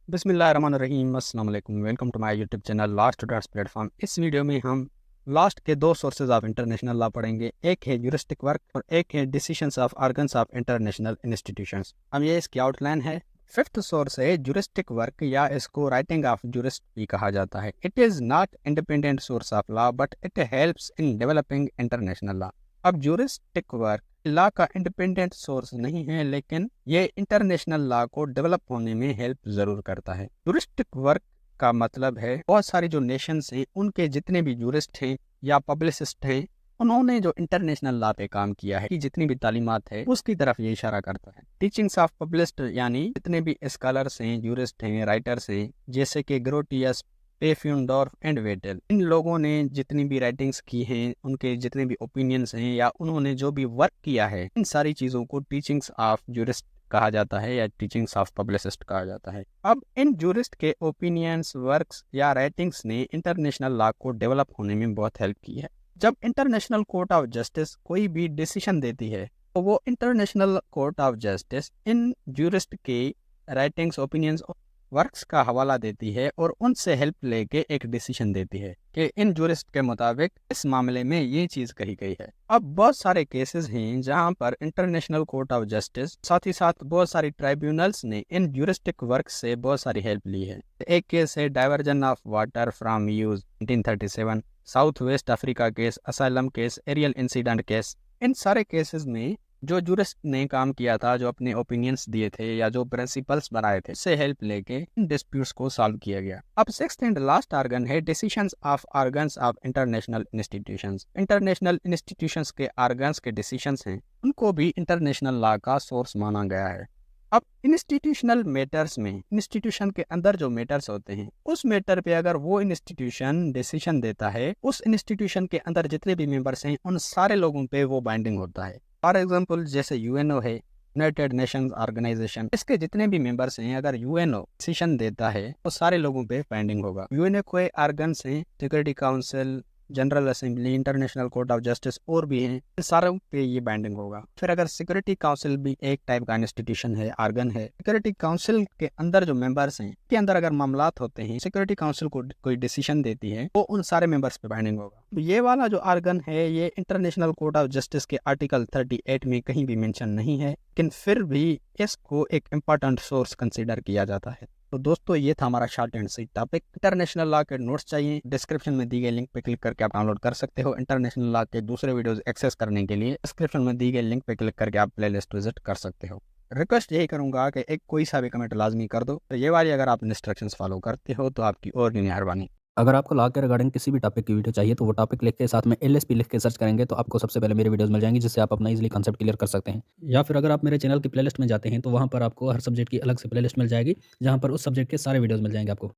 बिस्मिल्लाहिर्रहमानिर्रहीम अस्सलाम वालेकुम welcome to my YouTube channel lost tutors platform. इस वीडियो में हम लॉस्ट के दो सोर्सेज ऑफ इंटरनेशनल लॉ पढ़ेंगे। एक है यूरिस्टिक वर्क और एक है decisions of organs of international institutions. अब ये इसकी आउटलाइन है। फिफ्थ सोर्स है यूरिस्टिक वर्क, या इसको राइटिंग ऑफ जूरिस्ट भी कहा जाता है। It is not independent source of law but it helps in developing international law. अब जूरिस्टिक वर्क लॉ का इंडिपेंडेंट सोर्स नहीं है, लेकिन ये इंटरनेशनल लॉ को डेवलप होने में हेल्प जरूर करता है। जूरिस्टिक वर्क का मतलब है बहुत सारी जो नेशंस हैं उनके जितने भी जूरिस्ट हैं या पब्लिसिस्ट हैं, उन्होंने जो इंटरनेशनल लॉ पे काम किया है कि जितनी भी तालीमात है उसकी तरफ ये इशारा करता है। टीचिंग्स ऑफ पब्लिश्ड यानी जितने भी स्कॉलर्स हैं, जूरिस्ट हैं, राइटर्स हैं, जैसे कि ग्रोटियस, पेफ्यूनडॉर्फ एंड वेटेल, इन लोगों ने जितनी भी राइटिंग्स की हैं, उनके जितने भी ओपिनियंस हैं या उन्होंने जो भी वर्क किया है, इन सारी चीज़ों को टीचिंग्स ऑफ जूरिस्ट कहा जाता है या टीचिंग्स ऑफ पब्लिसिस्ट कहा जाता है। अब इन जूरिस्ट के ओपिनियंस, वर्क्स या राइटिंग्स ने इंटरनेशनल लॉ को डेवलप होने में बहुत हेल्प की है। जब इंटरनेशनल कोर्ट ऑफ जस्टिस कोई भी डिसीजन देती है तो वो international court of justice in jurist के राइटिंग्स, ओपिनियंस, वर्क्स का हवाला देती है और उनसे हेल्प लेके एक डिसीजन देती है कि इन जूरिस्ट के मुताबिक इस मामले में ये चीज कही गई है। अब बहुत सारे केसेस हैं जहां पर इंटरनेशनल कोर्ट ऑफ जस्टिस साथ ही साथ बहुत सारी ट्राइब्यूनल्स ने इन जूरिस्टिक वर्क से बहुत सारी हेल्प ली है। एक केस है diversion of water from Meuse 1937, South West Africa case, asylum case, aerial incident case. इन सारे केसेस में जो जूरिस्ट ने काम किया था, जो अपने ओपिनियंस दिए थे या जो प्रिंसिपल्स बनाए थे, उससे हेल्प लेके इन डिस्प्यूट्स को सॉल्व किया गया। अब सिक्स्थ एंड लास्ट आर्गन है decisions of organs of international institutions. International institutions के ऑर्गन्स के डिसीजंस हैं, उनको भी इंटरनेशनल लॉ का सोर्स माना गया है। अब इंस्टीट्यूशनल मैटर्स में, इंस्टीट्यूशन के अंदर जो मैटर्स होते हैं, उस मैटर पे अगर वो इंस्टीट्यूशन डिसीजन देता है, उस इंस्टीट्यूशन के अंदर जितने भी मेंबर्स हैं उन सारे लोगों पे वो बाइंडिंग होता है। फॉर एग्जाम्पल जैसे यूएनओ है, यूनाइटेड नेशंस ऑर्गेनाइजेशन, इसके जितने भी मेंबर्स हैं, अगर यूएनओ डिसीजन देता है तो सारे लोगों पे बाइंडिंग होगा। यूएनओ के ऑर्गन्स हैं security council, general assembly, international court of justice और भी हैं, इन सारों पे ये बाइंडिंग होगा। फिर अगर सिक्योरिटी काउंसिल भी एक टाइप का इंस्टीट्यूशन है, ऑर्गन है, सिक्योरिटी काउंसिल के अंदर जो मेंबर्स हैं के अंदर अगर मामलात होते हैं, सिक्योरिटी काउंसिल को कोई डिसीजन देती है तो उन सारे मेंबर्स पे बाइंडिंग होगा। तो ये वाला जो ऑर्गन है ये इंटरनेशनल कोर्ट ऑफ जस्टिस के आर्टिकल 38 में कहीं भी मेंशन नहीं है, लेकिन फिर भी इसको एक इम्पोर्टेंट सोर्स कंसिडर किया जाता है। तो दोस्तों ये था हमारा short and sweet topic. International law के नोट्स चाहिए, डिस्क्रिप्शन में दी गई लिंक पे क्लिक करके आप डाउनलोड कर सकते हो। इंटरनेशनल लॉ के दूसरे वीडियोस एक्सेस करने के लिए डिस्क्रिप्शन में दी गई लिंक पे क्लिक करके आप प्लेलिस्ट विजिट कर सकते हो। रिक्वेस्ट यही करूंगा कि एक कोई सा भी कमेंट लाजमी कर दो, तो ये वाली अगर आप इंस्ट्रक्शंस फॉलो करते हो तो आपकी और भी मेहरबानी। अगर आपको लॉ के रिगार्डिंग किसी भी टॉपिक की वीडियो चाहिए तो वो टॉपिक लिख के साथ में एलएसपी लिख के सर्च करेंगे तो आपको सबसे पहले मेरी वीडियोस मिल जाएंगी, जिससे आप अपना इजीली कॉन्सेप्ट क्लियर कर सकते हैं। या फिर अगर आप मेरे चैनल की प्लेलिस्ट में जाते हैं तो वहाँ पर आपको हर सब्जेक्ट की अलग से प्लेलिस्ट मिल जाएगी, जहाँ पर उस सब्जेक्ट के सारे वीडियोस मिल जाएंगे आपको।